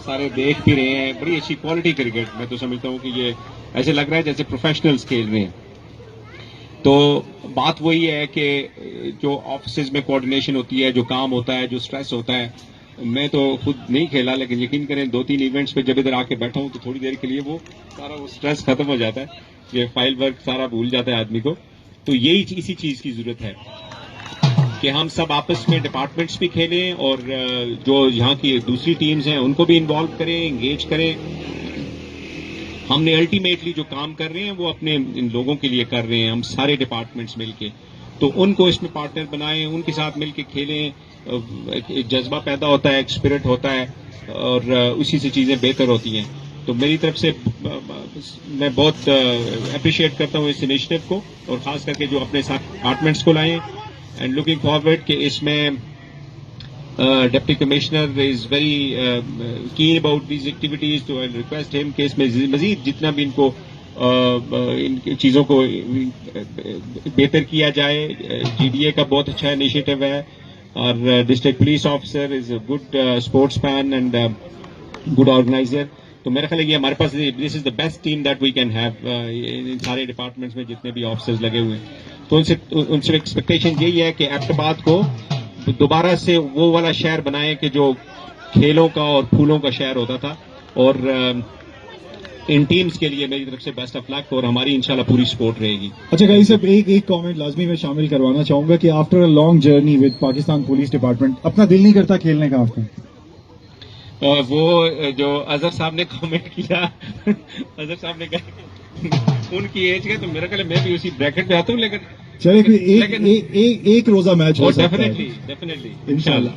سارے دیکھ بھی رہے ہیں، بڑی اچھی کوالٹی کرکٹ میں تو سمجھتا ہوں کہ یہ ایسے لگ رہا ہے جیسے پروفیشنلز کھیل رہے ہیں. تو بات وہی ہے کہ جو آفسز میں کوآرڈینیشن ہوتی ہے، جو کام ہوتا ہے، جو سٹریس ہوتا ہے، میں تو خود نہیں کھیلا لیکن یقین کریں 2-3 ایونٹس پہ جب ادھر آ کے بیٹھا ہوں تو تھوڑی دیر کے لیے وہ سارا وہ سٹریس ختم ہو جاتا ہے، یہ فائل ورک سارا بھول جاتا ہے آدمی کو. تو یہی اسی چیز کی ضرورت ہے کہ ہم سب آپس میں ڈپارٹمنٹس بھی کھیلیں اور جو یہاں کی دوسری ٹیمز ہیں ان کو بھی انوالو کریں، انگیج کریں. ہم نے الٹیمیٹلی جو کام کر رہے ہیں وہ اپنے ان لوگوں کے لیے کر رہے ہیں، ہم سارے ڈپارٹمنٹس مل کے، تو ان کو اس میں پارٹنر بنائیں، ان کے ساتھ مل کے کھیلیں. ایک جذبہ پیدا ہوتا ہے، ایک اسپرٹ ہوتا ہے اور اسی سے چیزیں بہتر ہوتی ہیں. تو میری طرف سے میں بہت اپریشیٹ کرتا ہوں اس انیشیٹو کو اور خاص کر کے جو اپنے ساتھ ڈپارٹمنٹس کو لائیں. اینڈ لوکنگ فارورڈ کہ اس میں deputy commissioner is very keen about these activities, تو آئی ریکویسٹ ہم کہ اس میں مزید جتنا بھی ان کو ان چیزوں کو بہتر کیا جائے. جی ڈی اے کا بہت اچھا انیشیٹو ہے اور district police officer is a good sportsman and good organiser. تو میرا خیال ہے کہ ہمارے پاس this is the best team that we can have in سارے ڈپارٹمنٹس میں جتنے بھی آفیسرز لگے ہوئے ہیں. تو ان سے ایکسپیکٹیشن یہی ہے کہ ایبٹ آباد کو دوبارہ سے وہ والا شہر بنائیں کہ جو کھیلوں کا اور پھولوں کا شہر ہوتا تھا. اور ان ٹیمز کے لیے میری طرف سے بیسٹ آف لک اور ہماری انشاءاللہ پوری سپورٹ رہے گی. اچھا گائی صاحب، ایک کامنٹ لازمی میں شامل کروانا چاہوں گا کہ after a long journey with Pakistan police department اپنا دل نہیں کرتا کھیلنے کا آپ کا؟ وہ جو اظہر صاحب نے کامنٹ کیا، اظہر صاحب نے کہا ان کی ایج کا، تو میرا خیال ہے میں بھی اسی بریکٹ پہ آتا ہوں. لیکن چلے ایک روزہ میچ ہو سکتا ہے ڈیفینیٹلی انشاءاللہ.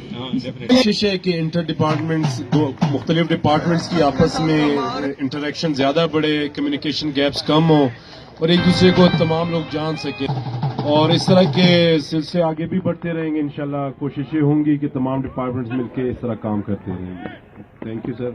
کوشش ہے کہ انٹر ڈپارٹمنٹس مختلف ڈپارٹمنٹس کی آپس میں انٹریکشن زیادہ بڑھے، کمیونیکیشن گیپس کم ہوں اور ایک دوسرے کو تمام لوگ جان سکیں، اور اس طرح کے سلسلے آگے بھی بڑھتے رہیں گے. انشاءاللہ کوششیں ہوں گی کہ تمام ڈپارٹمنٹس مل کے اس طرح کام کرتے رہیں گے. Thank you sir.